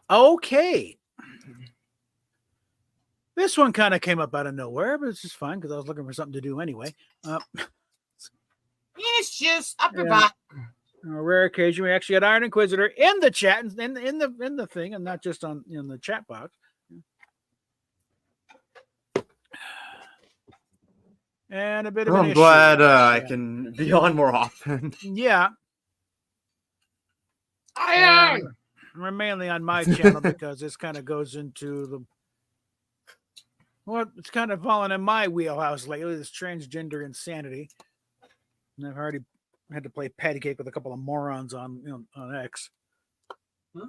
Okay. This one kind of came up out of nowhere, but it's just fine because I was looking for something to do anyway. It's just up your Yeah. butt. On a rare occasion, we actually had Iron Inquisitor in the chat, in the thing, and not just on in the chat box. And a bit of an I'm issue. glad I can be on more often. Yeah. We're mainly on my channel because this kind of goes into the it's kind of fallen in my wheelhouse lately, this transgender insanity. And I've already had to play patty cake with a couple of morons on X. Huh?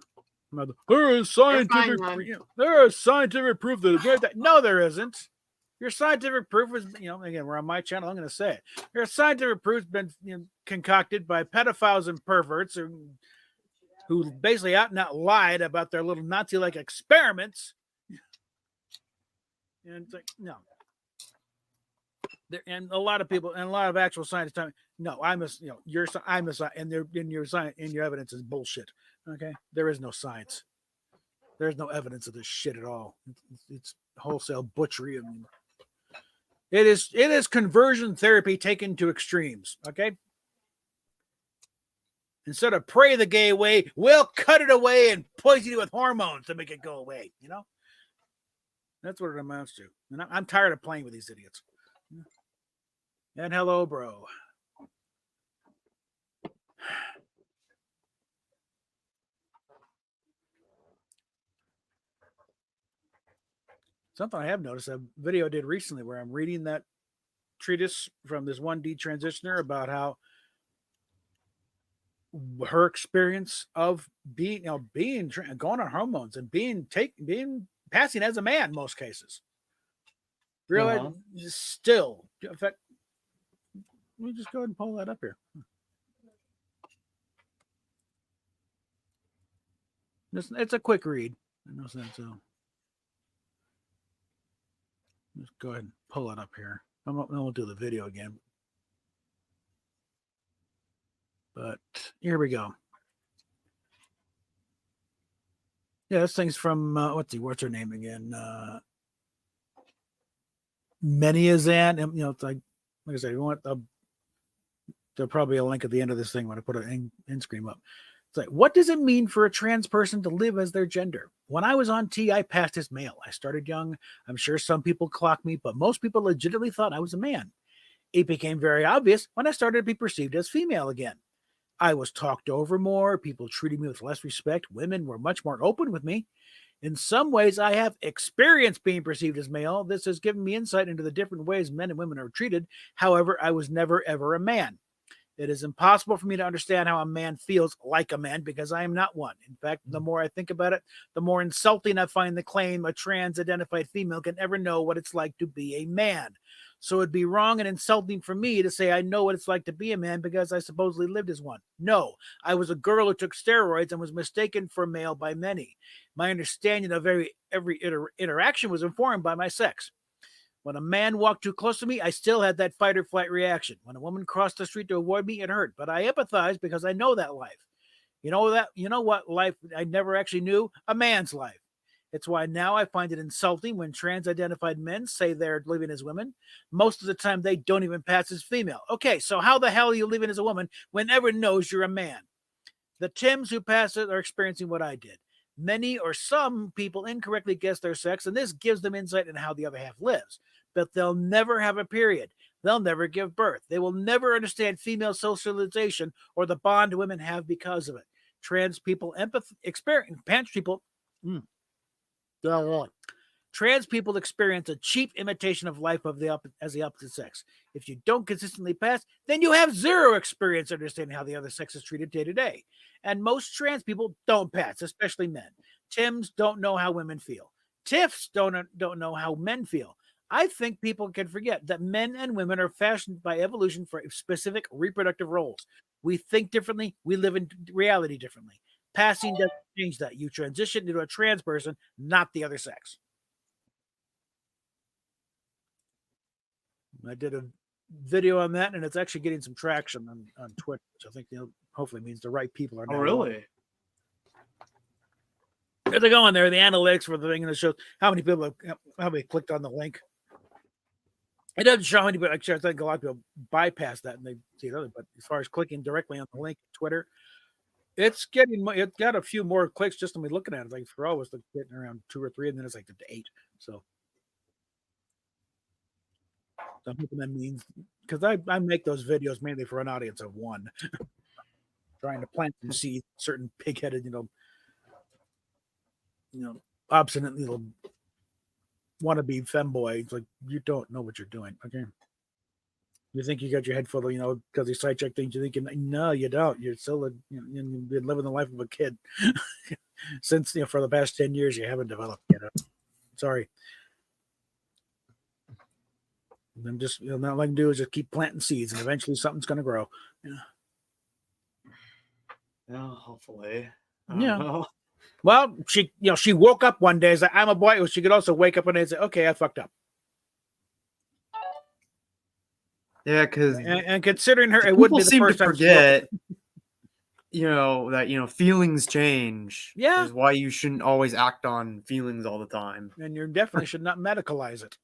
There is scientific proof that no, there isn't. Your scientific proof is, again, we're on my channel. I'm going to say it. Your scientific proof has been concocted by pedophiles and perverts who basically out and out lied about their little Nazi-like experiments. And it's like, no. And a lot of people and a lot of actual scientists tell me, no, I'm a and your science and your evidence is bullshit. Okay, there is no science. There's no evidence of this shit at all. It's wholesale butchery. I mean, it is conversion therapy taken to extremes. Okay. Instead of pray the gay away, we'll cut it away and poison you with hormones to make it go away. That's what it amounts to. And I'm tired of playing with these idiots. And hello, bro. Something I have noticed, a video I did recently where I'm reading that treatise from this one detransitioner about how her experience of being going on hormones and being passing as a man in most cases. Really, still, in fact, let me just go ahead and pull that up here. It's a quick read. No sense. So just go ahead and pull it up here. I won't do the video again. But here we go. Yeah, this thing's from what's her name again? Meniazan. It's like I said, you want there'll probably be a link at the end of this thing when I put an end screen up. It's like, what does it mean for a trans person to live as their gender? When I was on T, I passed as male. I started young. I'm sure some people clocked me, but most people legitimately thought I was a man. It became very obvious when I started to be perceived as female again. I was talked over more. People treated me with less respect. Women were much more open with me. In some ways, I have experienced being perceived as male. This has given me insight into the different ways men and women are treated. However, I was never, ever a man. It is impossible for me to understand how a man feels like a man because I am not one. In fact, the more I think about it, the more insulting I find the claim a trans-identified female can ever know what it's like to be a man. So it'd be wrong and insulting for me to say I know what it's like to be a man because I supposedly lived as one. No, I was a girl who took steroids and was mistaken for a male by many. My understanding of every interaction was informed by my sex. When a man walked too close to me, I still had that fight or flight reaction. When a woman crossed the street to avoid me, it hurt. But I empathized because I know that life. You know what life I never actually knew? A man's life. It's why now I find it insulting when trans-identified men say they're living as women. Most of the time, they don't even pass as female. Okay, so how the hell are you living as a woman when everyone knows you're a man? The Tims who pass it are experiencing what I did. Many or some people incorrectly guess their sex, and this gives them insight into how the other half lives. But they'll never have a period. They'll never give birth. They will never understand female socialization or the bond women have because of it. Trans people experience a cheap imitation of life as the opposite sex. If you don't consistently pass, then you have zero experience understanding how the other sex is treated day to day. And most trans people don't pass, especially men. Tims don't know how women feel. TIFs don't know how men feel. I think people can forget that men and women are fashioned by evolution for specific reproductive roles. We think differently. We live in reality differently. Passing doesn't change that. You transition into a trans person, not the other sex. I did a video on that, and it's actually getting some traction on Twitter, which I think hopefully means the right people are now. Oh, really? they go on there, the analytics for the thing, and it shows how many people clicked on the link. It doesn't show how many people. Actually, I think a lot of people bypass that and they see it other. But as far as clicking directly on the link, Twitter, it got a few more clicks just on me looking at it. Like for all was getting around 2 or 3, and then it's like to 8. So I'm hoping that means, because I make those videos mainly for an audience of 1, trying to plant and see certain pig-headed, obstinate little wannabe femboys. Like, you don't know what you're doing. Okay, you think you got your head full of because these side check things. You think no, you don't. You're still you've been living the life of a kid since for the past 10 years. You haven't developed yet. Sorry. And then just all I can do is just keep planting seeds, and eventually something's going to grow. Yeah, hopefully. Yeah. Well, she woke up one day and said, "I'm a boy." She could also wake up one day and say, "Okay, I fucked up." Yeah, because and considering her, it would be the first time. Forget, that feelings change. Yeah, is why you shouldn't always act on feelings all the time, and you definitely should not medicalize it.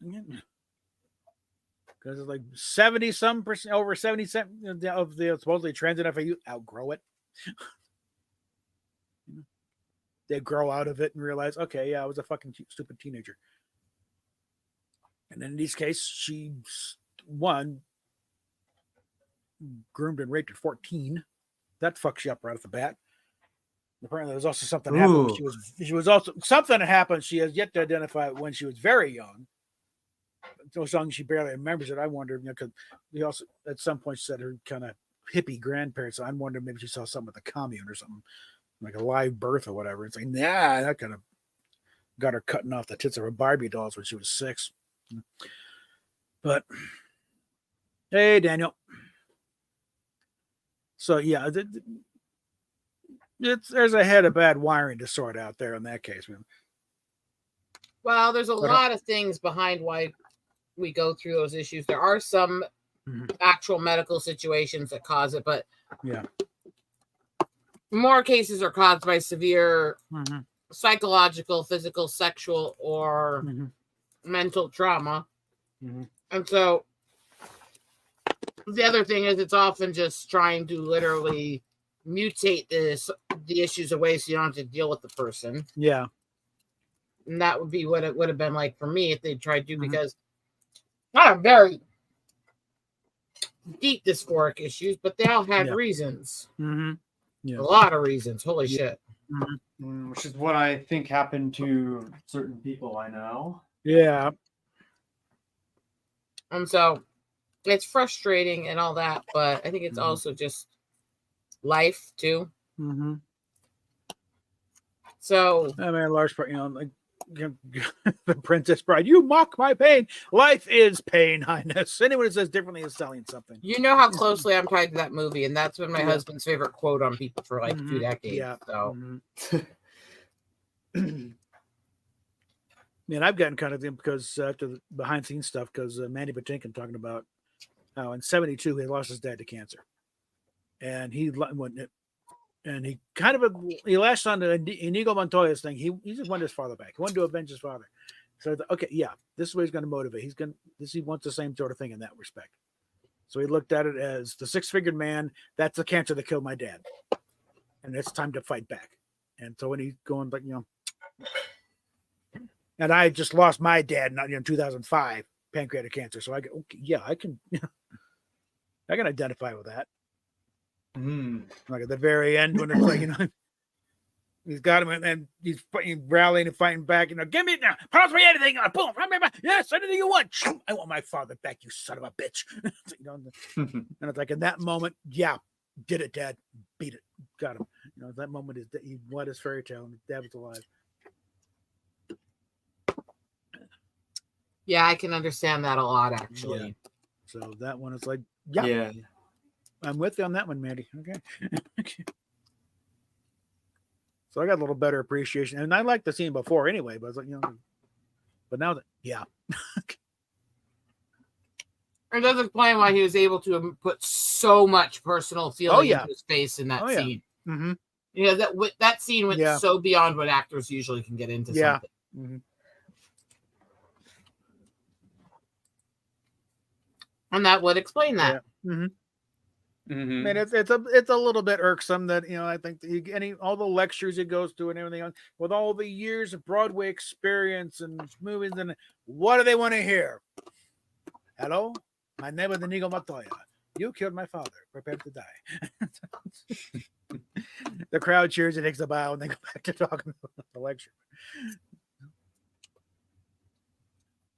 Because it's like 70% over 70% of the supposedly trans FAU outgrow it. They grow out of it and realize, okay, yeah, I was a fucking stupid teenager. And in this case, she's groomed and raped at 14. That fucks you up right off the bat. Apparently, there's also something happened. She was also something that happened. She has yet to identify when she was very young. So young she barely remembers it. I wonder, because we also at some point she said her kind of hippie grandparents. So I'm wondering maybe she saw something at the commune or something, like a live birth or whatever. It's like, nah, that kind of got her cutting off the tits of her Barbie dolls when she was 6. But hey, Daniel. So yeah, there's a head of bad wiring to sort out there in that case, man. Well, there's a lot of things behind why we go through those issues. There are some actual medical situations that cause it, but more cases are caused by severe psychological, physical, sexual, or mental trauma. And so the other thing is it's often just trying to literally mutate the issues away so you don't have to deal with the person. Yeah. And that would be what it would have been like for me if they tried to, because I have very deep dysphoric issues, but they all had reasons. Yeah. A lot of reasons. Holy shit. Which is what I think happened to certain people I know. Yeah. And so it's frustrating and all that, but I think it's also just life too. So I mean, a large part, like the Princess Bride, you mock my pain. Life is pain, Highness. Anyone who says differently is selling something. You know how closely I'm tied to that movie, and that's been my husband's favorite quote on people for like 2 decades. Yeah. So Man, I've gotten kind of them because after the behind the scenes stuff, because Mandy Patinkin talking about how in 1972 he lost his dad to cancer, and he kind of he latched on to Inigo Montoya's thing. He just wanted his father back. He wanted to avenge his father. So okay, yeah, this is what he's going to motivate. He wants the same sort of thing in that respect. So he looked at it as the 6-figured man. That's the cancer that killed my dad, and it's time to fight back. And so when he's going like and I just lost my dad in 2005, pancreatic cancer. So I go, okay, yeah, I can identify with that. Like at the very end when it's like, he's got him and he's rallying and fighting back. Give me now, promise me anything. Boom, yes, anything you want. I want my father back, you son of a bitch. And it's like in that moment, yeah, did it, Dad, beat it, got him. That moment is he won his fairy tale and his dad was alive. Yeah, I can understand that a lot, actually. Yeah. So that one is like, yeah. I'm with you on that one, Mandy. Okay. So I got a little better appreciation. And I liked the scene before anyway, but I was like, but now that, yeah. It does explain why he was able to put so much personal feeling into his face in that scene. You know, that scene went Yeah. so beyond what actors usually can get into Yeah. something. Mhm. And that would explain that. Yeah. Mhm. Mhm. I mean, it's a little bit irksome that, you know, I think that all the lectures he goes to and everything else, with all the years of Broadway experience and movies, and what do they want to hear? Hello, my name is Inigo Montoya. You killed my father. Prepare to die. The crowd cheers and takes a bow, and they go back to talking about the lecture.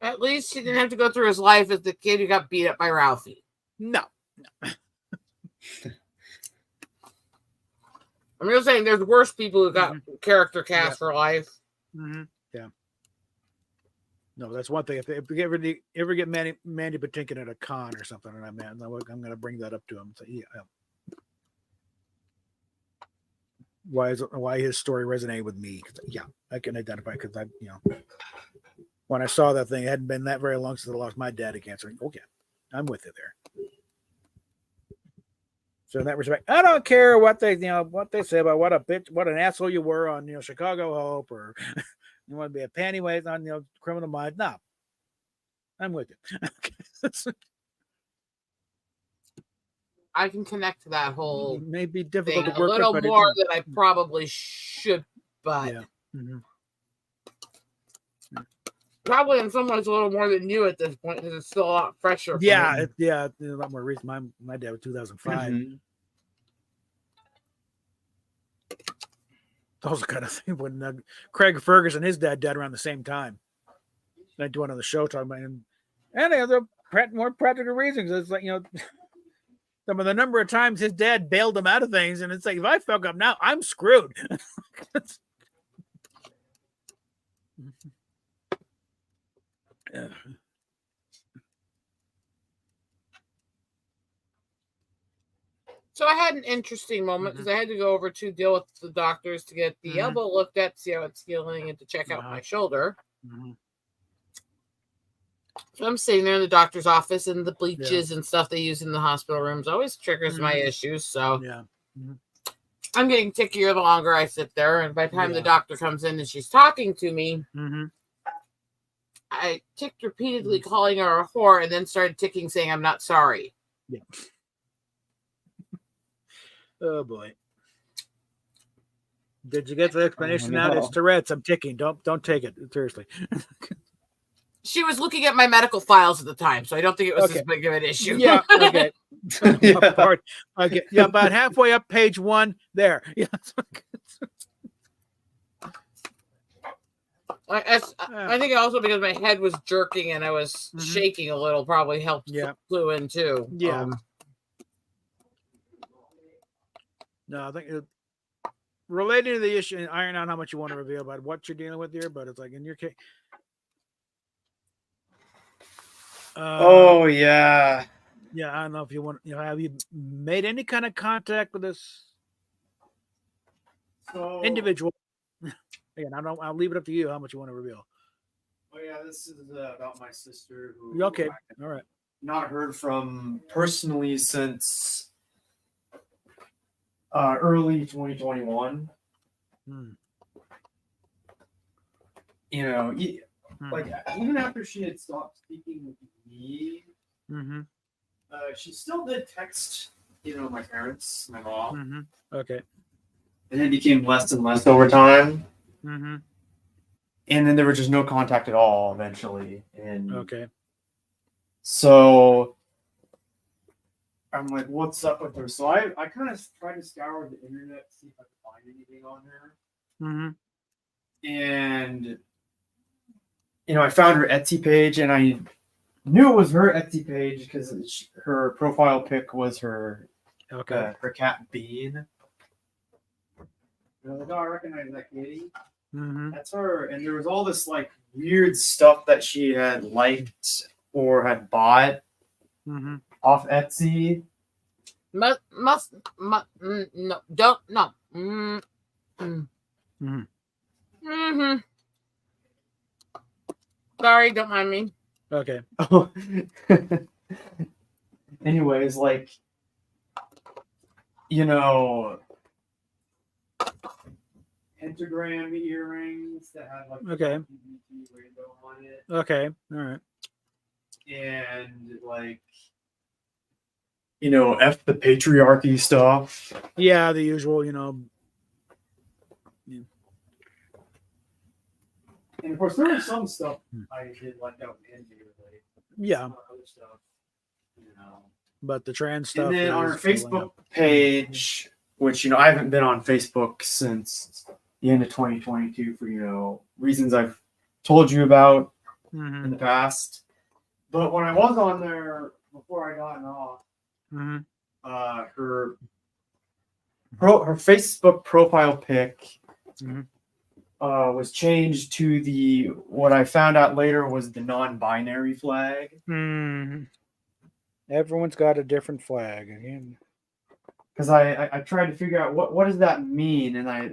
At least he didn't have to go through his life as the kid who got beat up by Ralphie. No. I'm just saying there's worse people who got character cast Yeah. for life. Mm-hmm. Yeah. No, that's one thing. If we ever get Mandy Patinkin at a con or something, and I'm going to bring that up to him. So, yeah. Why his story resonated with me? Yeah, I can identify because when I saw that thing, it hadn't been that very long since I lost my dad to cancer. Okay, I'm with you there. So in that respect, I don't care what they say about what an asshole you were on Chicago Hope, or you want to be a pantywaist on Criminal Minds. No, I'm with you. I can connect to that whole It may be difficult thing to work a little with, more than I probably should, but yeah. Mm-hmm. probably in some ways a little more than you at this point because it's still a lot fresher. Yeah, a lot more recent. My dad was 2005. Mm-hmm. Those kind of thing when Craig Ferguson, his dad, died around the same time. I do one on the show talking about him, and the other more practical reasons. It's like some of the number of times his dad bailed him out of things, and it's like if I fuck up now, I'm screwed. Yeah. So I had an interesting moment because I had to go over to deal with the doctors to get the elbow looked at, see how it's healing, and to check out my shoulder. Mm-hmm. So I'm sitting there in the doctor's office, and the bleaches and stuff they use in the hospital rooms always triggers my issues. So I'm getting tickier the longer I sit there. And by the time the doctor comes in and she's talking to me, I ticked repeatedly calling her a whore and then started ticking saying I'm not sorry. Yeah. Oh boy. Did you get the explanation now? It's Tourette's. I'm ticking. Don't take it seriously. She was looking at my medical files at the time, so I don't think it was as big of an issue. Yeah, okay. Okay. Yeah, about halfway up page 1 there. Yeah. I think also because my head was jerking and I was shaking a little probably helped flew in too. Yeah. No, I think related to the issue, and iron out how much you want to reveal about what you're dealing with here, but it's like in your case. Oh yeah. Yeah, I don't know if you want. Have you made any kind of contact with this individual? Again, I'll leave it up to you how much you want to reveal. Oh yeah, this is about my sister. Who All right. Not heard from personally since early 2021. Like even after she had stopped speaking with me, she still did text, my parents, my mom. Okay. And it became less and less over time. And then there was just no contact at all eventually. And so I'm like, what's up with her? So I kind of tried to scour the internet to see if I could find anything on her. And I found her Etsy page, and I knew it was her Etsy page because her profile pic was her her cat Bean. And I was like, oh, I recognize that kitty. That's her. And there was all this like weird stuff that she had liked or had bought off Etsy. No, don't no. Sorry, don't mind me. Okay. Oh. Anyways, like, pentagram earrings that had like Okay. a LGBT rainbow on it, Okay. All right. and like F the patriarchy stuff. Yeah, the usual, And of course, there was some stuff I did like out in like yeah, other stuff, but the trans stuff. And then on is our filling Facebook up. page, which I haven't been on Facebook since the end of 2022 for reasons I've told you about Mhm. in the past. But when I was on there before I got off, Mhm. her Facebook profile pic Mhm. was changed to what I found out later was the non-binary flag. Mhm. Everyone's got a different flag again. Because I tried to figure out what does that mean, and I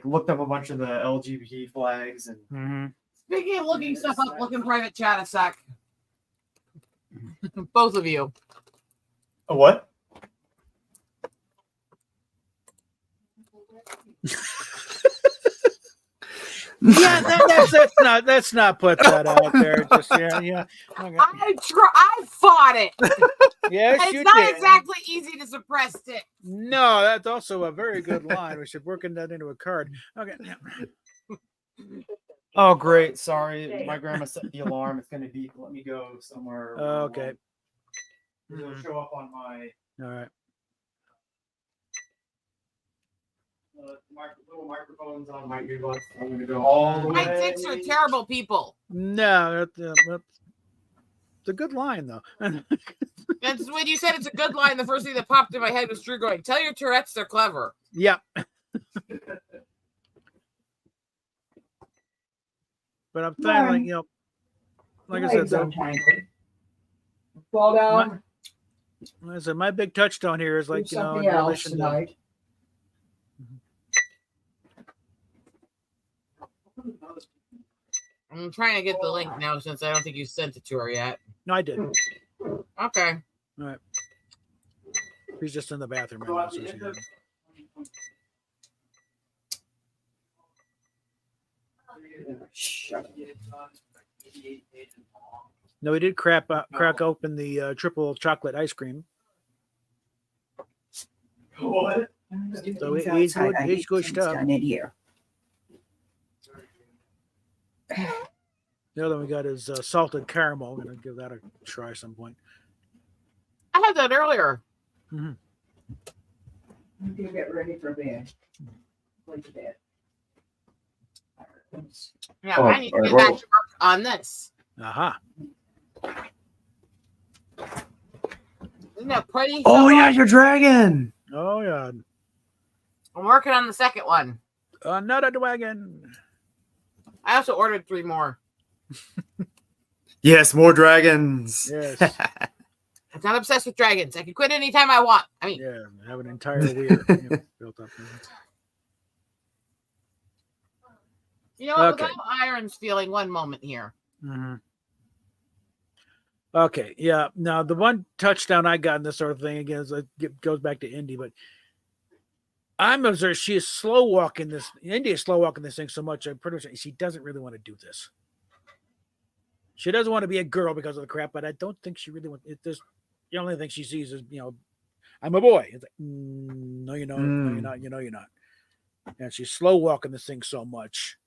looked up a bunch of the LGBT flags and. Mhm. Speaking of looking stuff up, look in private chat a sec. Both of you. A what? Yeah, let's not put that out there. Just yeah. Okay. I fought it. Yes, It's you not did. exactly easy to suppress it. No, that's also a very good line. We should work that into a card. Okay. Oh, great. Sorry. My grandma set the alarm. It's going to beep. Let me go somewhere. Okay. It'll show up on my All right. little microphones on my earbuds. I'm going to go all the way. My dicks are terrible people. No, that's a good line, though. That's when you said it's a good line. The first thing that popped in my head was Drew going, "Tell your Tourette's they're clever." Yeah. But I'm thinking, like I said, fall down. like I said, my big touchstone here is like, Do in something else relation to. tonight. I'm trying to get the link now since I don't think you sent it to her yet. No, I did. Okay. All right. He's just in the bathroom right now. So no, we did crack open the triple chocolate ice cream. What? So it's good stuff. Done in here. The other one we got is salted caramel. I'm gonna give that a try some point. I had that earlier. Mm-hmm. I'm gonna get ready for bed. Play to bed. Yeah, Oh, I need to all get right, back well- to work on this. Aha. Isn't that pretty? Oh, so yeah, much? your dragon. Oh yeah. I'm working on the second one. Another wagon. I also ordered 3 more. Yes, more dragons. Yes. I'm not obsessed with dragons. I can quit anytime I want. I mean, Yeah, have an entire weir built up. you know what? Okay. Without irons feeling one moment here. Mm-hmm. Okay, yeah. Now the one touchdown I got in this sort of thing again is it goes back to Indy, but I'm observing she is slow walking this. Indy is slow walking this thing so much. I'm pretty much she doesn't really want to do this. She doesn't want to be a girl because of the crap, but I don't think she really wants. The only thing she sees is I'm a boy. It's like, no, you're not. No, you're not. You're not. And she's slow walking this thing so much.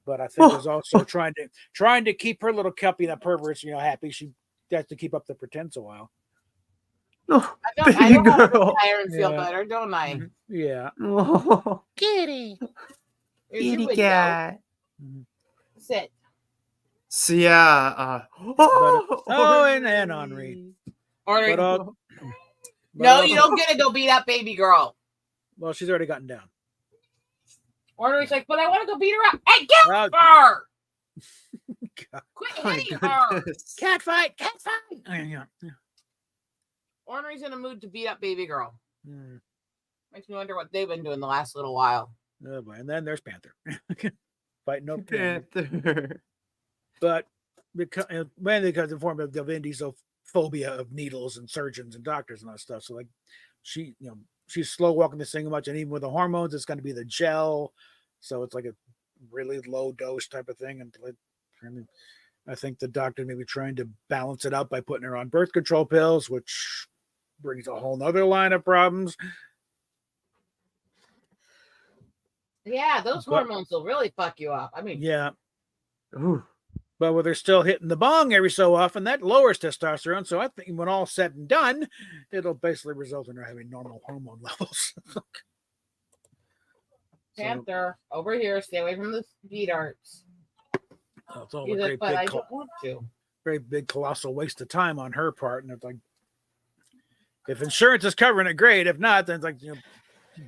But I think there's also trying to keep her little cuppy, that perverts, happy. She has to keep up the pretense a while. Oh, I baby don't want to girl. make iron feel Yeah. better, don't I? Yeah. Oh, Kitty. Here's your kitty window. cat. Sit. So yeah. And Henri. Or But no, you don't get to go beat up baby girl. Well, she's already gotten down. Or he's like, but I want to go beat her up. Hey, get Oh, her! God. Quit My hitting her! goodness. Cat fight. Yeah. Ornery's in a mood to beat up baby girl. Mm. Makes me wonder what they've been doing the last little while. Oh boy. And then there's Panther fighting up. Panther. But mainly because of the form of Indy's phobia of needles and surgeons and doctors and that stuff. So like she she's slow walking this thing much, and even with the hormones, it's going to be the gel, so it's like a really low dose type of thing. And I think the doctor may be trying to balance it out by putting her on birth control pills, which brings a whole nother line of problems. Yeah, those hormones will really fuck you up. I mean, yeah. Ooh. But with her still hitting the bong every so often, that lowers testosterone. So I think when all said and done, it'll basically result in her having normal hormone levels. Panther, over here, stay away from the speed arts. It's all He's a like, great but I big, don't want to. great big colossal waste of time on her part. And it's like, if insurance is covering it, great. If not, then it's like, you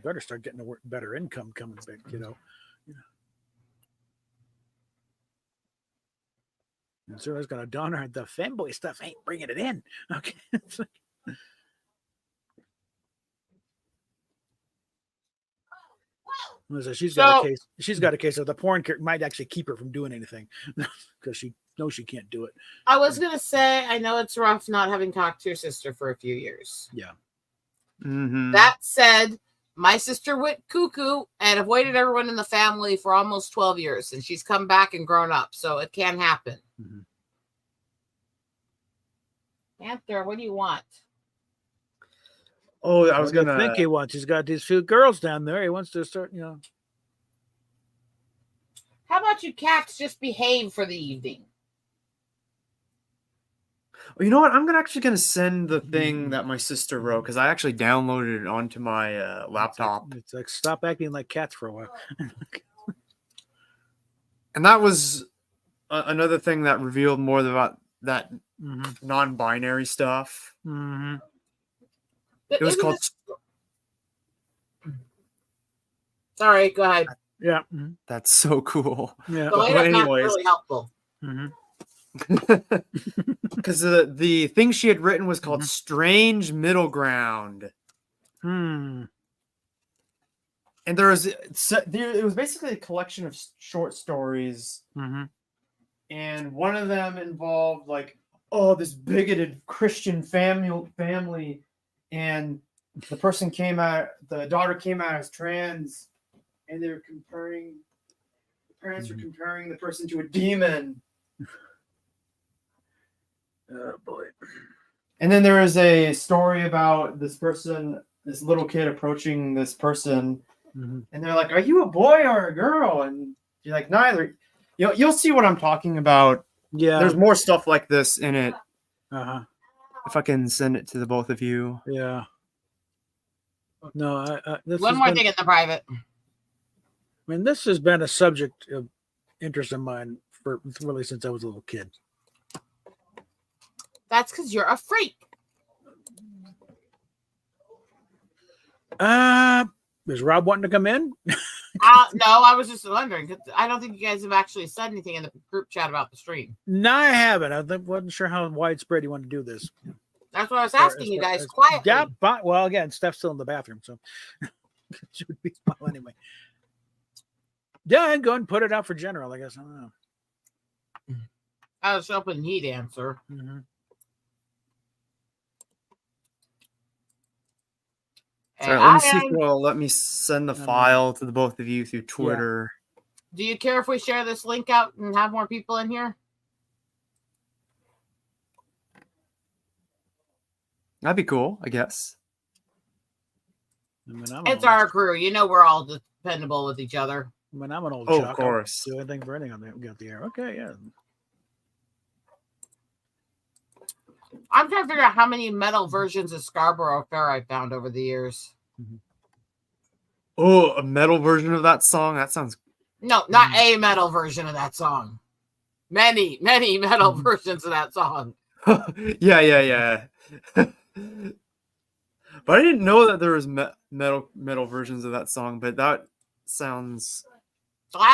better start getting a better income coming back, And so I was going to dawn her, the femboy stuff ain't bringing it in. Okay. So she's got a case. She's got a case of the porn might actually keep her from doing anything because she knows she can't do it. I was gonna say, I know it's rough not having talked to your sister for a few years. Yeah. Mm-hmm. That said, my sister went cuckoo and avoided everyone in the family for almost 12 years, and she's come back and grown up, so it can happen. Mm-hmm. Panther, what do you want? Oh, I was What do gonna you think he wants. He's got these few girls down there. He wants to start, How about you cats just behave for the evening? Oh, you know what? I'm actually gonna send the thing that my sister wrote because I actually downloaded it onto my laptop. It's like stop acting like cats for a while. And that was another thing that revealed more about that non-binary stuff. Mm-hmm. It was called. Sorry, go ahead. Yeah. That's so cool. Yeah. So But anyways, really helpful. Because the thing she had written was called Strange Middle Ground. Hmm. And it was basically a collection of short stories. And one of them involved this bigoted Christian family, and the daughter came out as trans, and they were the parents were comparing the person to a demon. Oh boy. And then there was a story about this little kid approaching this person, and they're like, "Are you a boy or a girl?" And you're like, "Neither." You'll see what I'm talking about. Yeah. There's more stuff like this in it. If I can send it to the both of you. Yeah. No, One more thing in the private. I mean, this has been a subject of interest of mine for really since I was a little kid. That's because you're a freak. Is Rob wanting to come in? No, I was just wondering because I don't think you guys have actually said anything in the group chat about the stream. No, I haven't. I wasn't sure how widespread you want to do this. That's what I was asking you guys quietly. Yeah, but well, again, Steph's still in the bathroom, so she would be well anyway. Yeah, and go and put it out for general. I guess I don't know. I was hoping he'd answer. Sorry, let me see if it'll let me send the file to the both of you through Twitter. Yeah. Do you care if we share this link out and have more people in here? That'd be cool, I guess. It's our crew. You know we're all dependable with each other. I mean, I'm an old of course. I'll do anything for anything on the air. Okay, yeah. I'm trying to figure out how many metal versions of Scarborough Fair I found over the years. Oh, a metal version of that song? That sounds... No, not a metal version of that song. Many, many metal versions of that song. Yeah. But I didn't know that there was metal versions of that song, but that sounds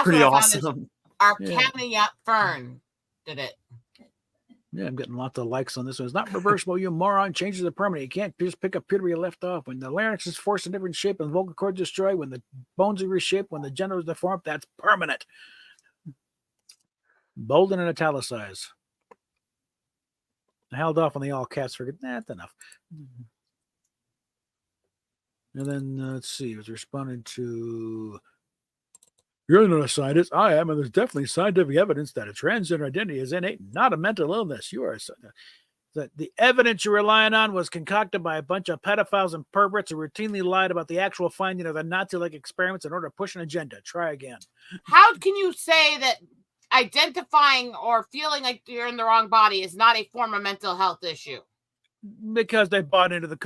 pretty awesome. Arcania Fern did it. Yeah, I'm getting lots of likes on this one. It's not reversible, you moron. Changes are permanent. You can't just pick up where you left off. When the larynx is forced a different shape and the vocal cords destroyed, when the bones are reshaped, when the gender is deformed, that's permanent. Bold and italicized. I held off on the all caps. Figured, that's enough. And then let's see, it was responding to, you're not a scientist. I am, and there's definitely scientific evidence that a transgender identity is innate, not a mental illness. You are that the evidence you're relying on was concocted by a bunch of pedophiles and perverts who routinely lied about the actual finding of the Nazi-like experiments in order to push an agenda. Try again. How can you say that identifying or feeling like you're in the wrong body is not a form of mental health issue? Because they bought into the,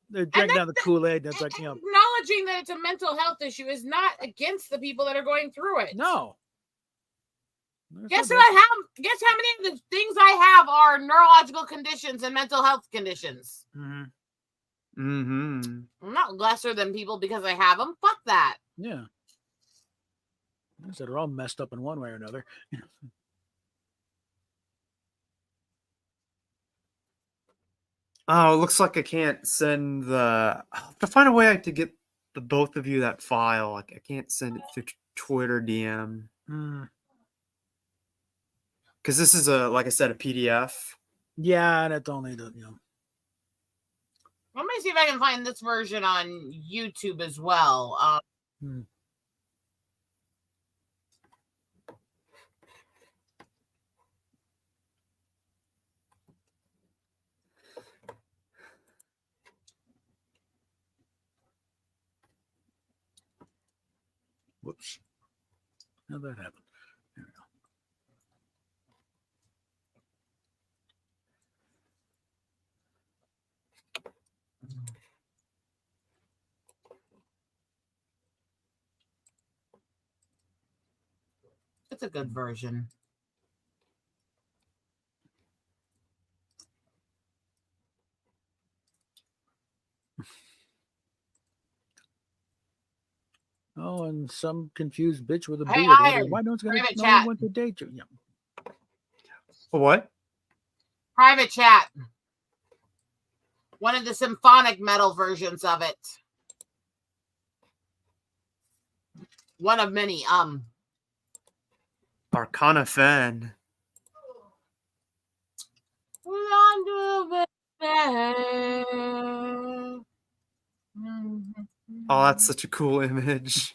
they're drinking down the Kool-Aid. And it's like, acknowledging that it's a mental health issue is not against the people that are going through it. No. Guess what? Guess how many of the things I have are neurological conditions and mental health conditions. Mm-hmm. I'm not lesser than people because I have them. Fuck that. Yeah. I said they're all messed up in one way or another. Oh, it looks like I can't send the. I have to find a way to get the both of you that file. Like I can't send it through Twitter DM. Because this is like I said, a PDF. Yeah, and it's only the Let me see if I can find this version on YouTube as well. Whoops. How'd that happen? There we go. It's a good version. Oh, and some confused bitch with a Hey, beard. Iron, Why no one's private no chat. one wants to date you? Yeah. What? Private chat. One of the symphonic metal versions of it. One of many. Arcana Fen. Oh, that's such a cool image.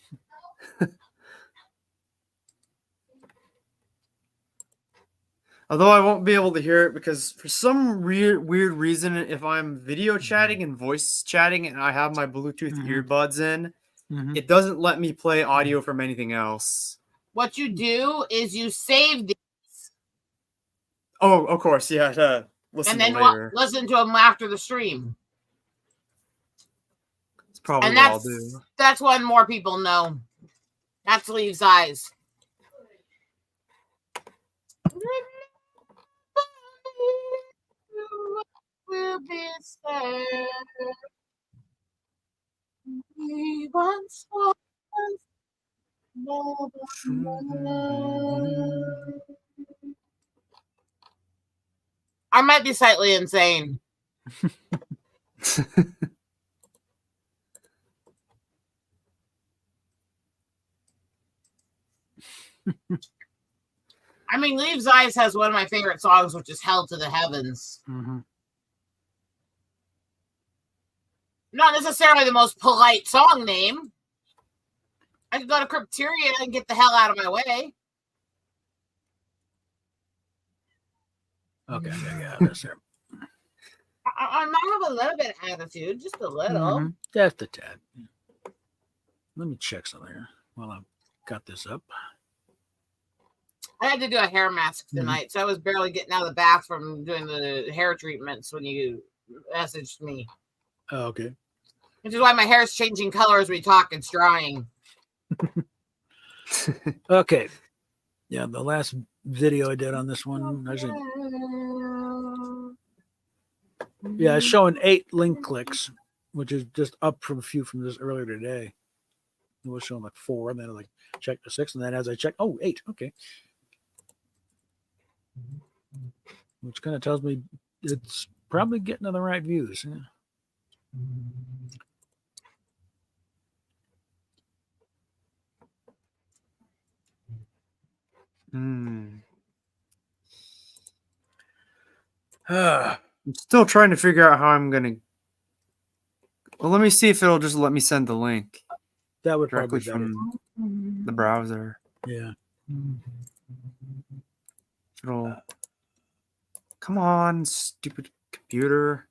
Although I won't be able to hear it because for some weird reason, if I'm video chatting and voice chatting and I have my Bluetooth earbuds in, it doesn't let me play audio from anything else. What you do is you save these. Oh, of course, yeah. Listen and then later. Listen to them after the stream. It's probably and what I'll do. That's when more people know. That's Leaves Eyes. Will be sad. We once was. I might be slightly insane. I mean, Leaves Eyes has one of my favorite songs, which is Hell to the Heavens. Not necessarily the most polite song name. I could go to Crypteria and get the hell out of my way. Okay, yeah, that's there. I might have a little bit of attitude, just a little. Just a tad. Let me check something here while I've got this up. I had to do a hair mask tonight, so I was barely getting out of the bath from doing the hair treatments when you messaged me. Oh, okay. Which is why my hair is changing color as we talk. It's drying. Okay. Yeah, the last video I did on this one, yeah, it's showing 8 link clicks, which is just up from a few from this earlier today. It was showing like 4, and then I like checked the 6, and then as I checked, 8. Okay. Which kind of tells me it's probably getting to the right views. Yeah. I'm still trying to figure out how I'm gonna Well, let me see if it'll just let me send the link That would directly probably be better. from the browser. Yeah. It'll... Come on, stupid computer.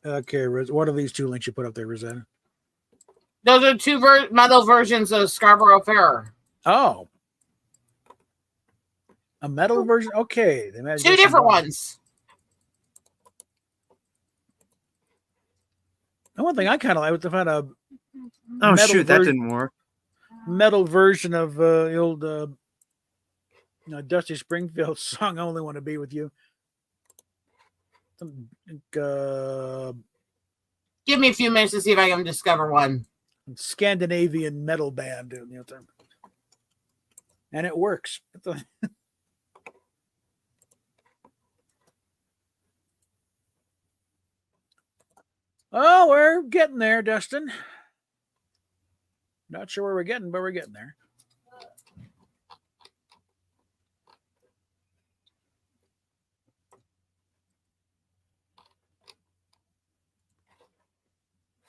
Okay, what are these 2 links you put up there, Rosetta? Those are 2 metal versions of Scarborough Fair. Oh. A metal version? Okay. 2 different ones. And one thing I kind of like was to find a Oh, shoot, that didn't work. metal version of the old Dusty Springfield song, I Only Want to Be With You. Give me a few minutes to see if I can discover one. Scandinavian metal band. And it works. Oh, we're getting there, Dustin. Not sure where we're getting, but we're getting there.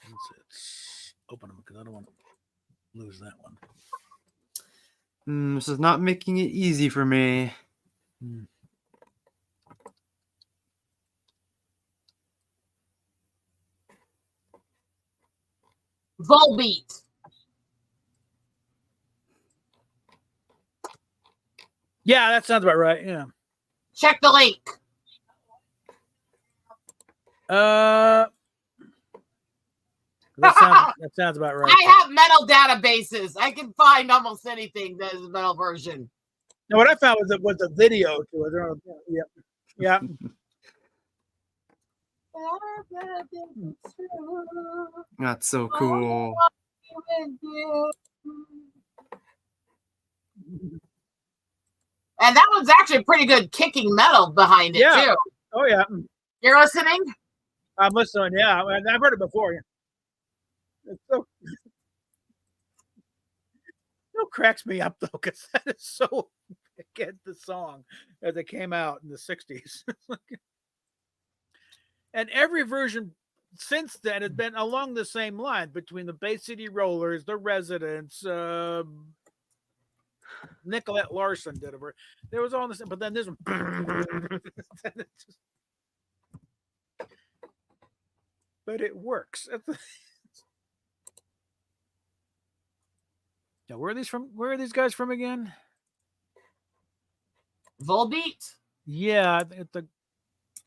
Let's open them because I don't want to lose that one. This is not making it easy for me. Volbeat. Yeah, that sounds about right. Yeah. Check the link. That sounds about right. I have metal databases. I can find almost anything that is a metal version. Now, what I found was a video to it. Yeah. That's so cool. And that one's actually pretty good kicking metal behind it, too. Oh, yeah. You're listening? I'm listening, yeah. I've heard it before. Yeah. It still cracks me up, though, because that is so against the song as it came out in the 60s. And every version since then has been along the same line between the Bay City Rollers, the Residents, Nicolette Larson did it. There was all this, but then this one. But it works. Now, where are these from? Where are these guys from again? Volbeat? Yeah,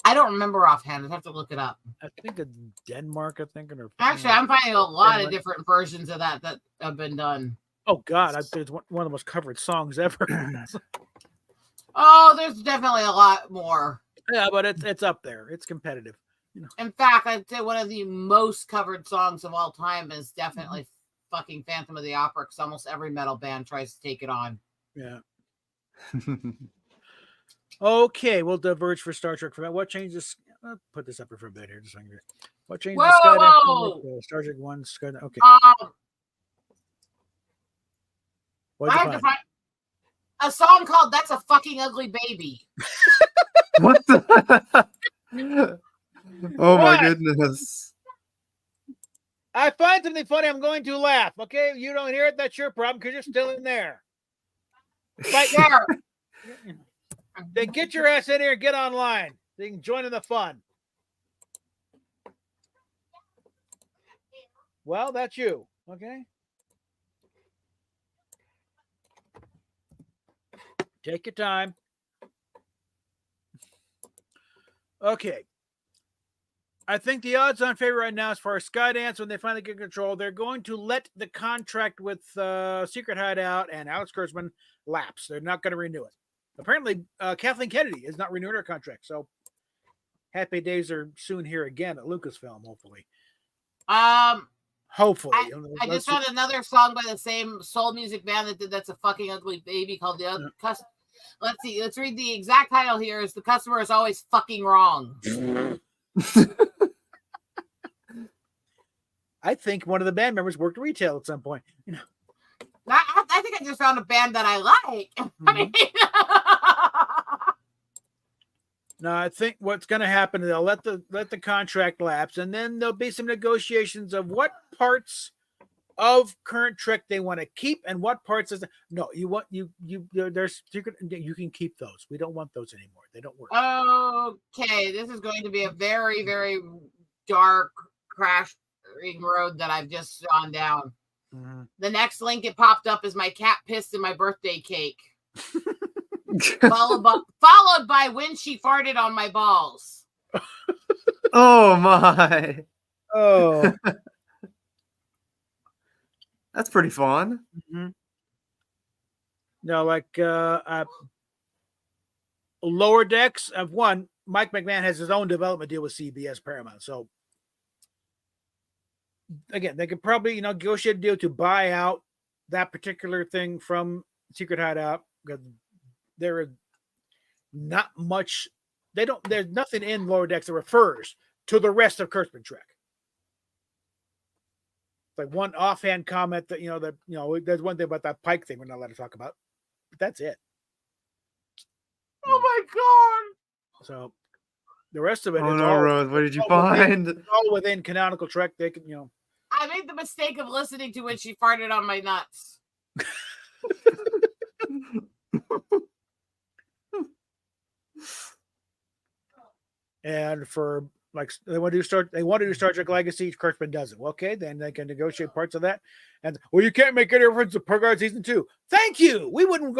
I don't remember offhand. I'd have to look it up. I think it's Denmark. I think, or actually, I'm finding a lot of different versions of that have been done. Oh God, it's one of the most covered songs ever. Oh, there's definitely a lot more. Yeah, but it's up there. It's competitive. In fact, I'd say one of the most covered songs of all time is definitely fucking Phantom of the Opera, because almost every metal band tries to take it on. Yeah. Okay, we'll diverge for Star Trek. For what changes? I'll put this up for a bit here. Just what changes? Whoa! Star Trek 1. Okay. I have to find a song called "That's a Fucking Ugly Baby." What the? Oh my goodness. I find something funny, I'm going to laugh. Okay, you don't hear it, that's your problem because you're still in there. Right there. Then get your ass in here and get online. So you can join in the fun. Well, that's you. Okay. Take your time. Okay. I think the odds on favor right now, as far as Skydance, when they finally get control, they're going to let the contract with Secret Hideout and Alex Kurtzman lapse. They're not going to renew it. Apparently, Kathleen Kennedy is not renewing her contract. So happy days are soon here again at Lucasfilm, hopefully. Hopefully. I just found another song by the same soul music band that did "That's a Fucking Ugly Baby" called the Let's see. Let's read the exact title here. Is "The Customer Is Always Fucking Wrong." I think one of the band members worked retail at some point. I think I just found a band that I like. I mean, No, I think what's going to happen is they'll let the contract lapse, and then there'll be some negotiations of what parts of current Trek they want to keep and what parts is no. You want there's secret. You can keep those. We don't want those anymore. They don't work. Okay, this is going to be a very, very dark crashing road that I've just gone down. Mm-hmm. The next link it popped up is my cat pissed in my birthday cake. followed by when she farted on my balls. Oh my. Oh. That's pretty fun. Mm-hmm. No, like Lower Decks of one, Mike McMahon has his own development deal with CBS Paramount. So again, they could probably, negotiate a deal to buy out that particular thing from Secret Hideout, because there is not much. There's nothing in Lower Decks that refers to the rest of Kurtzman Trek. Like one offhand comment that, there's one thing about that Pike thing we're not allowed to talk about, but that's it. Oh my God. So the rest of it Oh is no, all, Rose, what did you find? it's all within canonical Trek. They can, I made the mistake of listening to when she farted on my nuts. and for like they want to do Star Trek Legacy, Kurtzman doesn't. Well, okay, then they can negotiate parts of that. And well, you can't make any reference to Purgard season 2. Thank you. We weren't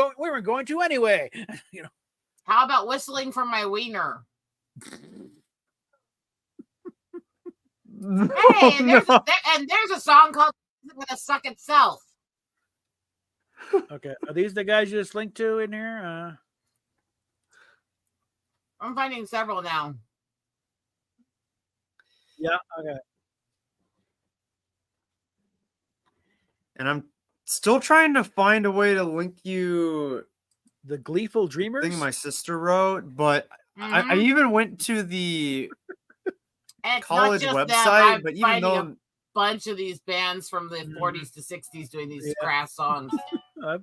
going to anyway. How about whistling from my wiener? Hey, and there's a song called "It's Gonna Suck Itself." Okay, are these the guys you just linked to in here? I'm finding several now. Yeah, okay. And I'm still trying to find a way to link you The Gleeful Dreamers thing my sister wrote, but I even went to the college website, but even though a bunch of these bands from the 40s to 60s doing these crass songs.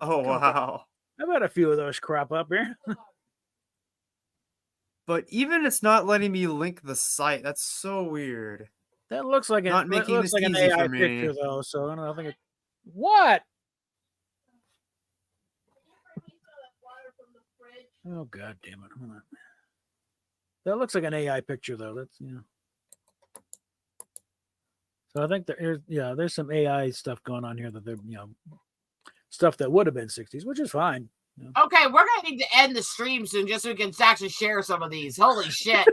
oh wow. I've had a few of those crop up here. But even it's not letting me link the site. That's so weird. That looks like Not making looks this like an easy AI for me. picture though, so I don't know. I think it. What? Oh god damn it! Hold on. That looks like an AI picture though. That's So I think there's some AI stuff going on here that they're stuff that would have been 60s, which is fine. Okay, we're gonna need to end the stream soon just so we can actually share some of these. Holy shit!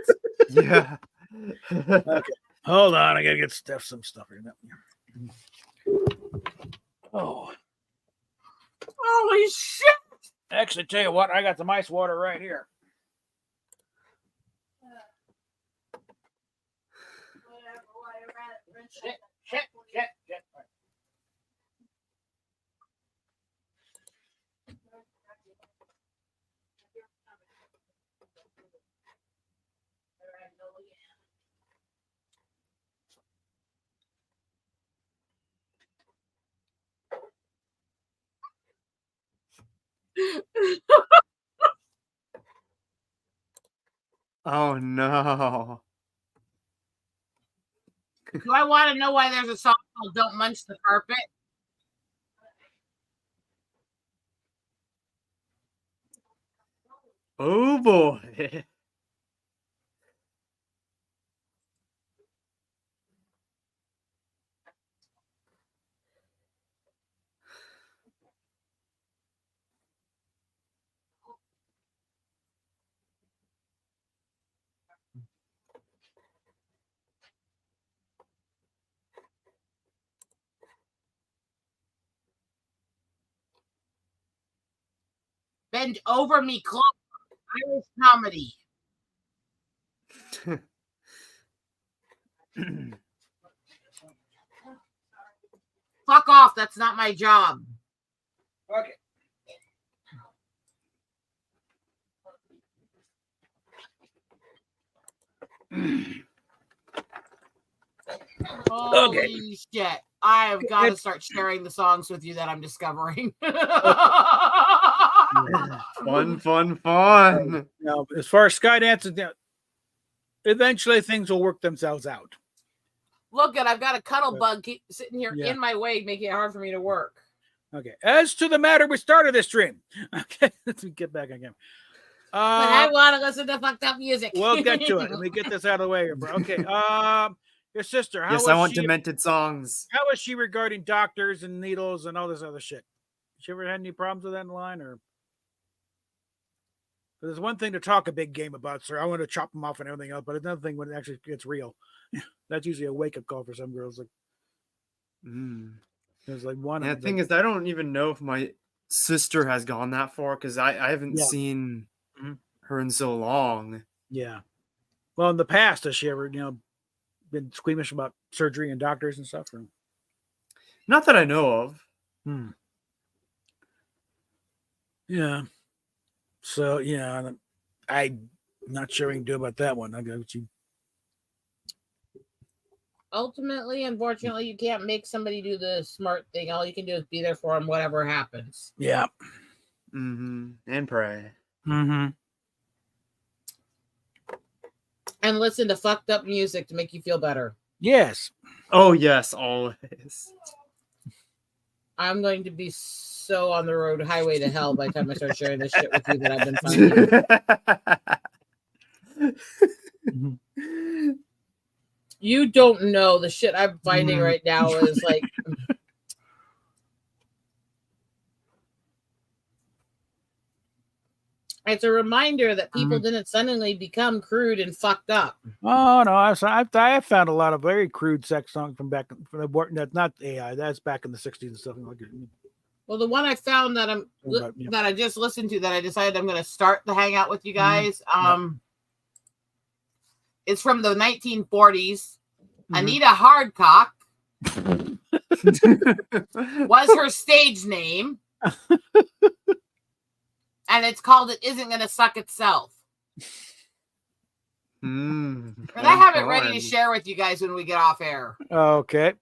Yeah. Okay, hold on. I gotta get some stuff here. Oh, holy shit! Actually, tell you what, I got some ice water right here. Shit. Oh no. Do I want to know why there's a song called "Don't Munch the Carpet"? Oh boy. Bend over me, close. Irish comedy. Fuck off. That's not my job. Okay. Holy shit. I have got to start sharing the songs with you that I'm discovering. Fun. Now, as far as Skydance, eventually things will work themselves out. Look at, I've got a cuddle bug sitting here in my way, making it hard for me to work. Okay. As to the matter we started this stream. Okay, let's get back again. But I want to listen to fucked up music. We'll get to it. Let me get this out of the way here, bro. Okay. Your sister. Yes, I want demented songs. How is she regarding doctors and needles and all this other shit? She ever had any problems with that in line, or? There's one thing to talk a big game about, sir. I want to chop them off and everything else, but another thing when it actually gets real. That's usually a wake-up call for some girls. Like, there's like one. Yeah, the thing is, I don't even know if my sister has gone that far because I haven't seen her in so long. Yeah. Well, in the past, has she ever, been squeamish about surgery and doctors and stuff? Or? Not that I know of. Yeah. So, I'm not sure we can do about that one. I got you. Ultimately, unfortunately, you can't make somebody do the smart thing. All you can do is be there for them, whatever happens. Yeah. And pray. And listen to fucked up music to make you feel better. Yes. Oh, yes, always. I'm going to be so on the road highway to hell by the time I start sharing this shit with you that I've been finding. You don't know the shit I'm finding right now is like. It's a reminder that people didn't suddenly become crude and fucked up. Oh no, I have found a lot of very crude sex songs from back from the that's not AI. That's back in the '60s and stuff like that. Well, the one I found that that I just listened to that I decided I'm going to start the hangout with you guys. It's from the 1940s. Anita Hardcock was her stage name. And it's called It Isn't Gonna Suck Itself. And I have it ready to share with you guys when we get off air. Okay.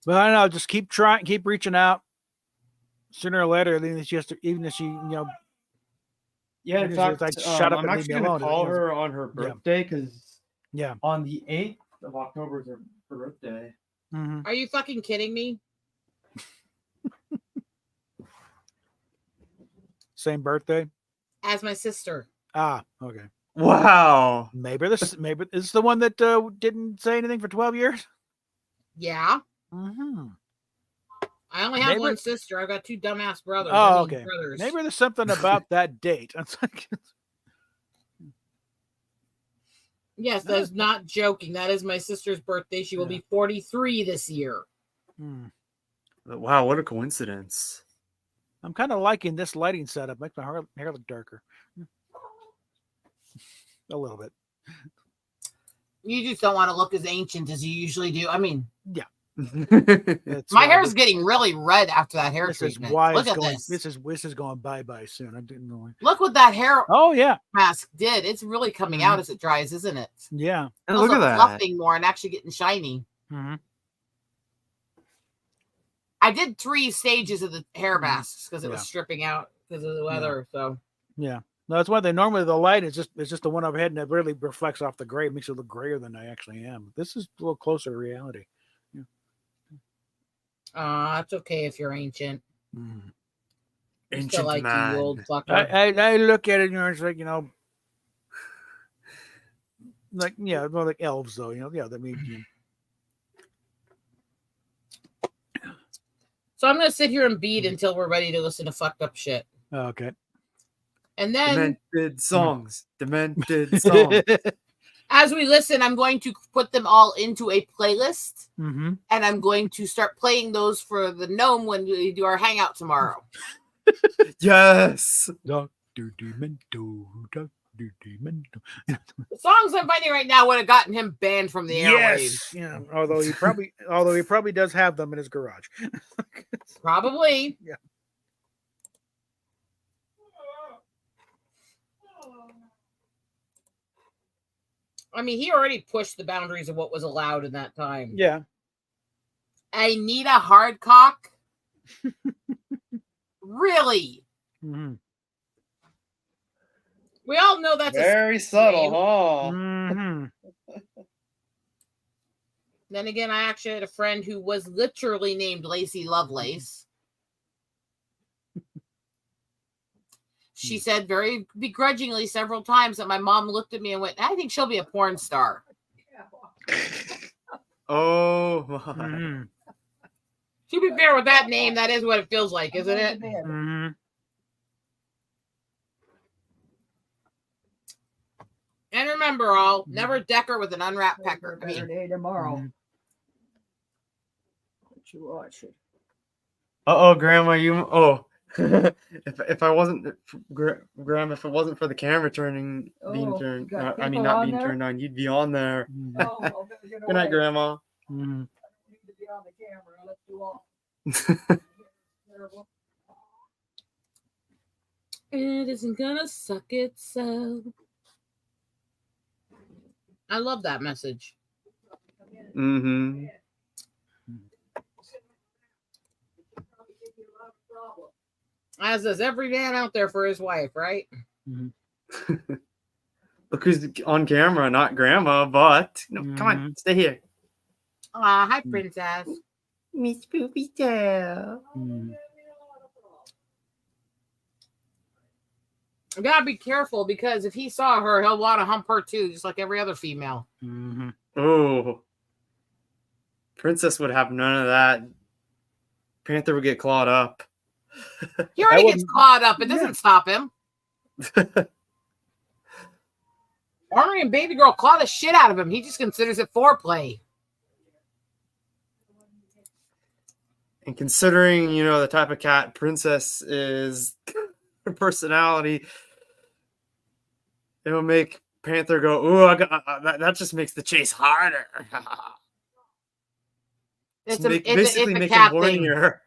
But I don't know, just keep trying, keep reaching out. Sooner or later, even if she, Yeah, in fact, shut up I'm actually going to call her on her birthday because on the 8th of October is her birthday. Are you fucking kidding me? Same birthday as my sister. Ah, okay. Wow. Maybe this is the one that didn't say anything for 12 years. Yeah. I only have one sister. I've got two dumbass brothers. Oh, okay. Maybe there's something about that date. Yes, that's not joking. That is my sister's birthday. She will be 43 this year. Wow, what a coincidence. I'm kind of liking this lighting setup. Makes my hair look darker. A little bit. You just don't want to look as ancient as you usually do. I mean, yeah. My hair is getting really red after that hair treatment. Look at this. This is going bye soon. I didn't know. Look what that hair. Oh yeah, mask did. It's really coming out as it dries, isn't it? Yeah. And look at that. Fluffing more and actually getting shiny. I did 3 stages of the hair masks because it was stripping out because of the weather. So yeah. No, that's why normally the light is just the one overhead and it really reflects off the gray. It makes it look grayer than I actually am. This is a little closer to reality. It's okay if you're ancient. Ancient still like man. you, old fucker. I look at it and it's like, more like elves though, that means. So I'm gonna sit here and beat until we're ready to listen to fucked up shit. Okay. And then demented songs. As we listen, I'm going to put them all into a playlist, and I'm going to start playing those for the gnome when we do our hangout tomorrow. Yes. Dr. Demento. The songs I'm finding right now would have gotten him banned from the airwaves. Yeah. Although he probably does have them in his garage. Probably. Yeah. I mean, he already pushed the boundaries of what was allowed in that time. Yeah. Anita Hardcock Really? Mm-hmm. We all know that's Very a subtle, name. huh? Mm-hmm. Then again, I actually had a friend who was literally named Lacey Lovelace. She said very begrudgingly several times that my mom looked at me and went, I think she'll be a porn star. Oh my. Mm-hmm. To be fair with that name, that is what it feels like, isn't it? Mm-hmm. And remember, all never decker with an unwrapped pecker. I Better mean, day tomorrow. Mhm. Let you watch it. Uh-oh, Grandma, you if I wasn't Grandma, if it wasn't for the camera being Oh, turned, you got I mean people not on being there? turned on, you'd be on there. Mm-hmm. Oh, I'll better get Good night, away. Grandma. Mm-hmm. I need to be on the camera. Let's do all. Terrible. it isn't gonna suck itself. I love that message. Mm-hmm. As does every man out there for his wife, right? Mm-hmm. Look who's on camera, not Grandma, but no, come on, stay here. Hi, princess. Miss Poopy Tail. Mm-hmm. You gotta be careful because if he saw her, he'll want to hump her too, just like every other female. Mm-hmm. Oh. Princess would have none of that. Panther would get clawed up. He already gets wouldn't- clawed up. It doesn't Yeah. stop him. Ornery and Baby Girl claw the shit out of him. He just considers it foreplay. And considering, the type of cat Princess is, her personality, it'll make Panther go, ooh, that just makes the chase harder. It's basically a make cat him thing. hornier.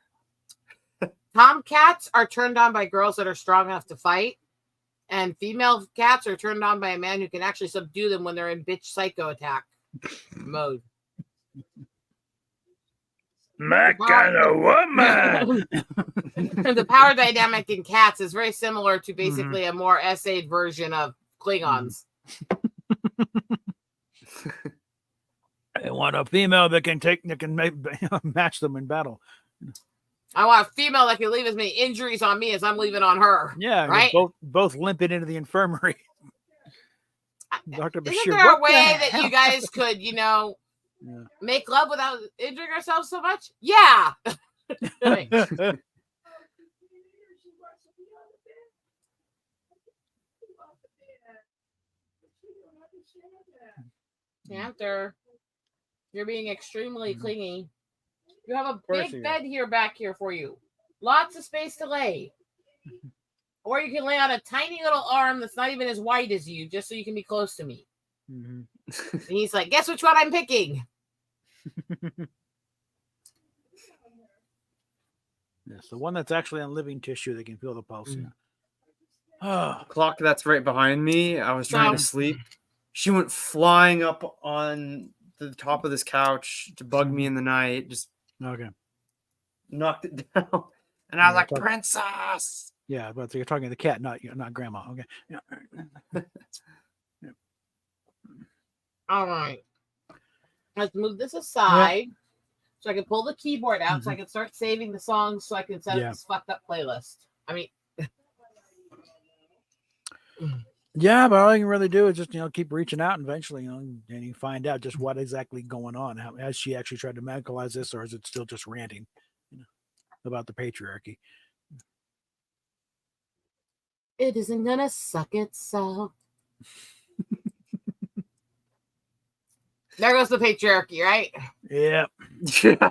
Tomcats are turned on by girls that are strong enough to fight, and female cats are turned on by a man who can actually subdue them when they're in bitch psycho attack mode. My kind of woman. The power dynamic in cats is very similar to basically a more essayed version of Klingons. I want a female that can match them in battle. I want a female that can leave as many injuries on me as I'm leaving on her. Yeah, right. Both limping into the infirmary. Dr. Bashir, Isn't there a what the way that hell? you guys could, Yeah. make love without injuring ourselves so much? Yeah. Panther, you're being extremely clingy. You have a course you big are. bed here back here for you. Lots of space to lay. Or you can lay on a tiny little arm that's not even as wide as you, just so you can be close to me. Mhm. And he's like, guess which one I'm picking? Yes, the one that's actually on living tissue that can feel the pulse. Oh, Clock that's right behind me. I was trying to sleep. She went flying up on the top of this couch to bug me in the night. Just okay. knocked it down. And I was Yeah, like, talk- Princess. Yeah, but you're talking to the cat, not grandma. Okay. Yeah. All right. Let's move this aside so I can pull the keyboard out so I can start saving the songs so I can set up this fucked up playlist. I mean, Yeah, but all you can really do is just keep reaching out, and eventually and you find out just what exactly going on. Has she actually tried to medicalize this, or is it still just ranting about the patriarchy? it isn't gonna suck itself. There goes the patriarchy, right? Yeah. Yeah.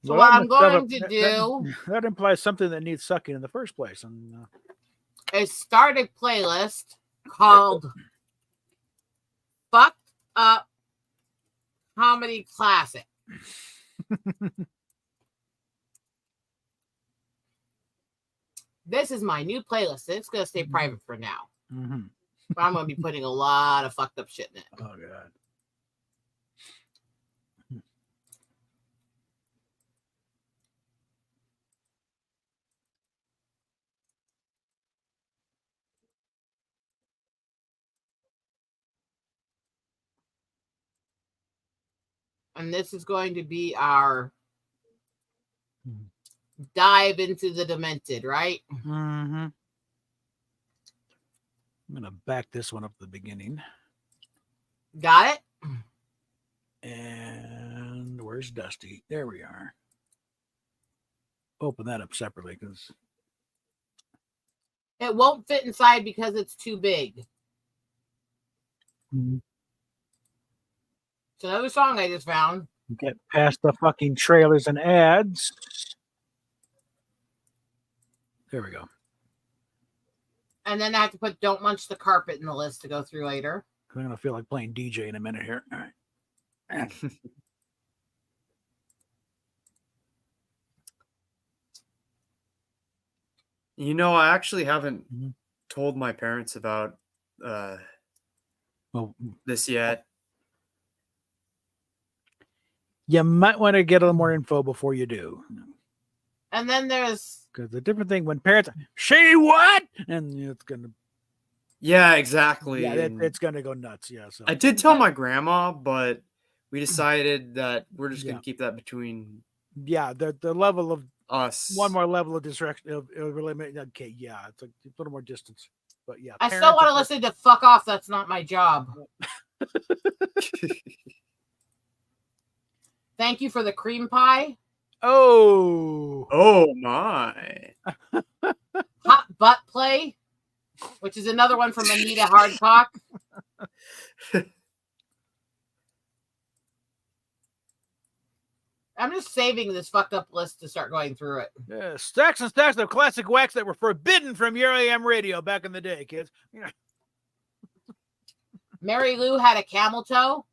So Well, what that I'm must have going to do that implies something that needs sucking in the first place, and is start a playlist called Fucked Up Comedy Classic. This is my new playlist. It's going to stay private for now. But I'm going to be putting a lot of fucked up shit in it. Oh god. And this is going to be our Hmm. dive into the demented, right? I'm gonna back this one up at the beginning. Got it? And where's Dusty? There we are. Open that up separately because It won't fit inside because it's too big. It's another song I just found. get past the fucking trailers and ads. There we go. And then I have to put Don't Munch the Carpet in the list to go through later. I'm gonna feel like playing DJ in a minute here. All right. You know, I actually haven't Mhm. told my parents about Well, this yet. you might want to get a little more info before you do. And then there's Because the different thing when parents she what? And it's gonna Yeah, exactly. yeah, and it's gonna go nuts. Yeah. So I did tell my grandma, but we decided that we're just Yeah. gonna keep that between yeah, the level of us. one more level of distraction of really okay, yeah, it's a little more distance. But yeah, I still parents want to are- listen to Fuck Off, That's Not My Job. Thank you for the cream pie. Oh, Oh my. Hot Butt Play, which is another one from Anita Hardcock. I'm just saving this fucked up list to start going through it. yeah, stacks and stacks of classic wax that were forbidden from your AM radio back in the day, kids. Yeah. Mary Lou had a camel toe.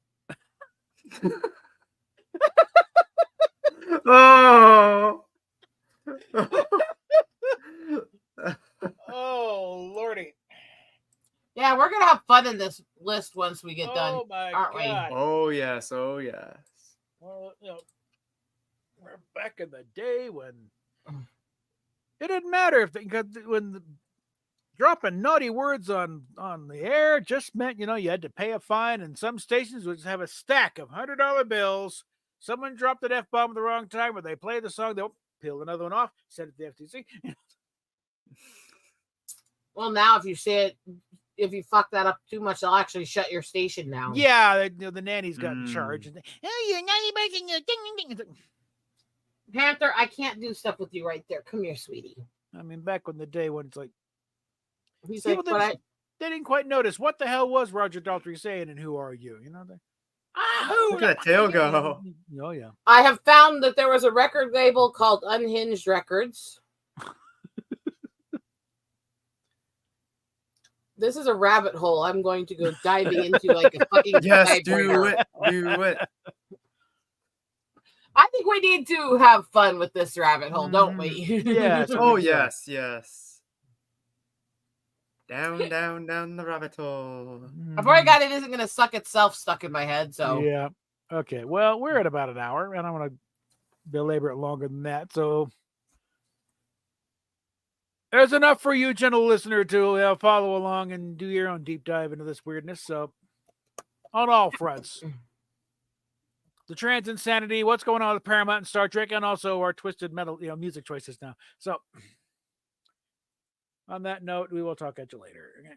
Oh. Oh lordy! Yeah, we're gonna have fun in this list once we get done. Oh my aren't we? god! Oh yes, oh yes. Well, we're back in the day when it didn't matter if dropping naughty words on the air just meant you had to pay a fine, and some stations would just have a stack of $100 bills. Someone dropped an F-bomb at the wrong time, or they play the song, they'll peel another one off, send it to the FTC. Well, now if you fuck that up too much, they'll actually shut your station down. Yeah, the nanny's got in charge. And you're not making your ding. Panther, I can't do stuff with you right there. Come here, sweetie. I mean, back in the day when it's like He's people like, they didn't quite notice what the hell was Roger Daltrey saying and who are you? Look at that tail go. Oh yeah. I have found that there was a record label called Unhinged Records. This is a rabbit hole I'm going to go diving into like a fucking Yes, do typewriter. it. Do it. I think we need to have fun with this rabbit hole, don't we? Yes. Oh yes, yes. Down, down, down the rabbit hole. I've already got It Isn't Gonna Suck Itself stuck in my head, so Yeah. Okay. Well, we're at about an hour, and I want to belabor it longer than that. So there's enough for you, gentle listener, to follow along and do your own deep dive into this weirdness. So on all fronts, the trans insanity, what's going on with Paramount and Star Trek, and also our twisted metal, music choices now. So on that note, we will talk at you later. Okay.